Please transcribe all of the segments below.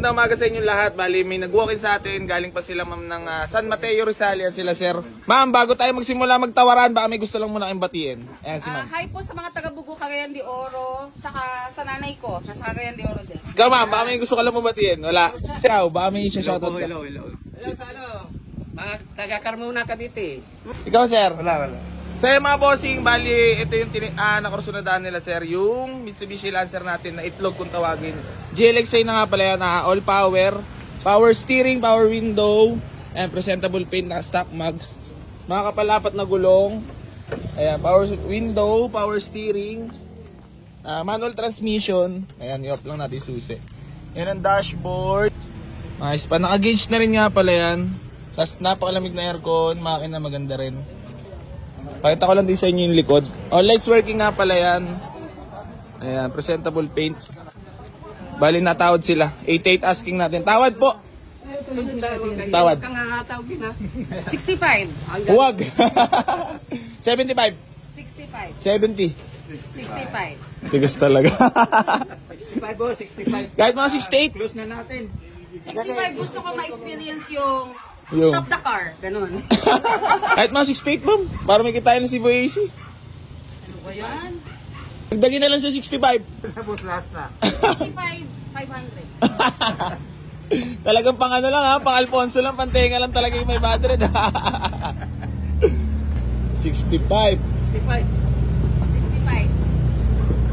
magandang umaga sa inyo lahat. Bali, may nag-walk-in sa atin. Galing pa sila ma'am ng San Mateo Rizal. Yan sila sir. Ma'am, bago tayo magsimula magtawaran, baka may gusto lang muna kayong batiin. Ayan si ma'am. Hi po sa mga taga-Bugo, Cagayan de Oro. Tsaka sa nanay ko, nasa Cagayan de Oro din. Ikaw ma'am, baka may gusto ka lang mabatiin. Wala. Ikaw, baka may shoutout ka. Hello sa ano? Mga taga-Carmona ka dito eh. Ikaw sir. Wala. So yung mga bossing, bali, ito yung nakursunadaan nila sir, yung Mitsubishi Lancer natin na itlog kung tawagin. GLXI na nga pala yan, all power, power steering, power window, and presentable paint na stock mags. Mga kapalapat na gulong, ayan, power window, power steering, manual transmission, ayan, i-off lang natin susi. Yan ang dashboard, nice pa, naka-gauge na rin nga pala yan, tapos napakalamig na aircon, makina maganda rin. Pakita ko lang din sa inyo yung likod. All lights working nga pala yan. Ayan, presentable paint. Bali natawad sila. 88 asking natin. Tawad po. Tawad. 65. Huwag. 75. 65. 70. 65. Tigas talaga. 65 oh, 65. Kahit mga 68. Close na natin. 65 gusto ko ma-experience yung stop the car. Ganun. Kahit mga 68 ma'am. Para may kitain na si Boy AC. Ano ba yan? Dagdagin na lang sa 65. Tapos last na. 65, 500. Talagang pang ano lang ha. Pang Alfonso lang. Pantenga lang talaga yung may battery. 65. 65.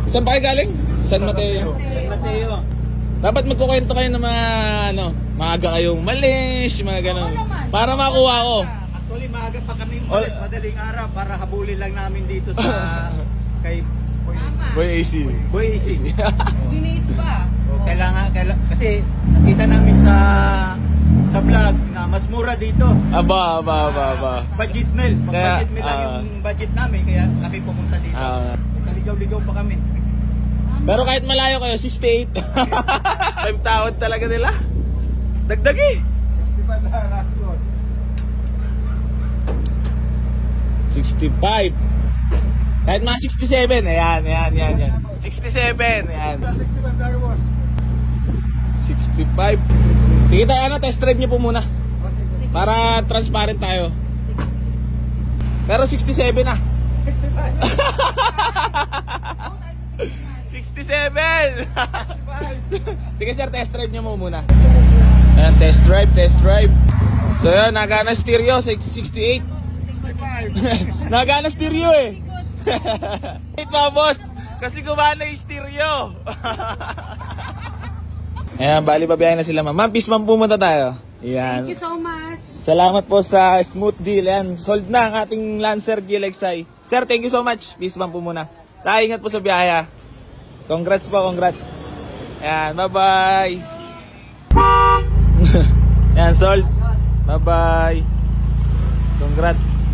65. Saan pa kayo galing? San Mateo. San Mateo. Dapat magkukwento kayo ng mga maaga kayong malis, mga ganun. Para makuha ko. Actually, maaga pa kami umalis, madaling araw para habulin lang namin dito sa kay Boy AC. Boy AC. Binis pa. Kailangan kasi nakita namin sa vlog na mas mura dito. Aba. Budget meal. Kaya, Budget meal lang yung budget namin kaya kami pumunta dito. Naligaw-ligaw pa kami. Pero kahit malayo kayo, 68. 5 taon talaga nila. Dagdagi. 65 na last close. 65. Kahit mga 67. Ayan. 67. Ayan. 65 na boss. 65. Sige tayo, test drive nyo po muna. Para transparent tayo. Pero 67 na. 67! Sige sir, test drive nyo mo muna. Ayan, test drive. So yun, nagana stereo, 68. 65. Nagana stereo eh. Wait pa boss, kasi gumana yung stereo. Ayan, bali babiyahin na sila ma'am. Ma'am, peace ma'am, pumunta tayo. Ayan. Thank you so much. Salamat po sa smooth deal. Ayan, sold na ang ating Lancer GLXI. Sir, thank you so much. Peace ma'am po muna. Tayo, ingat po sa biyahe. Congrats po, congrats. Ayan, bye-bye. Ayan, sold. Bye-bye. Congrats.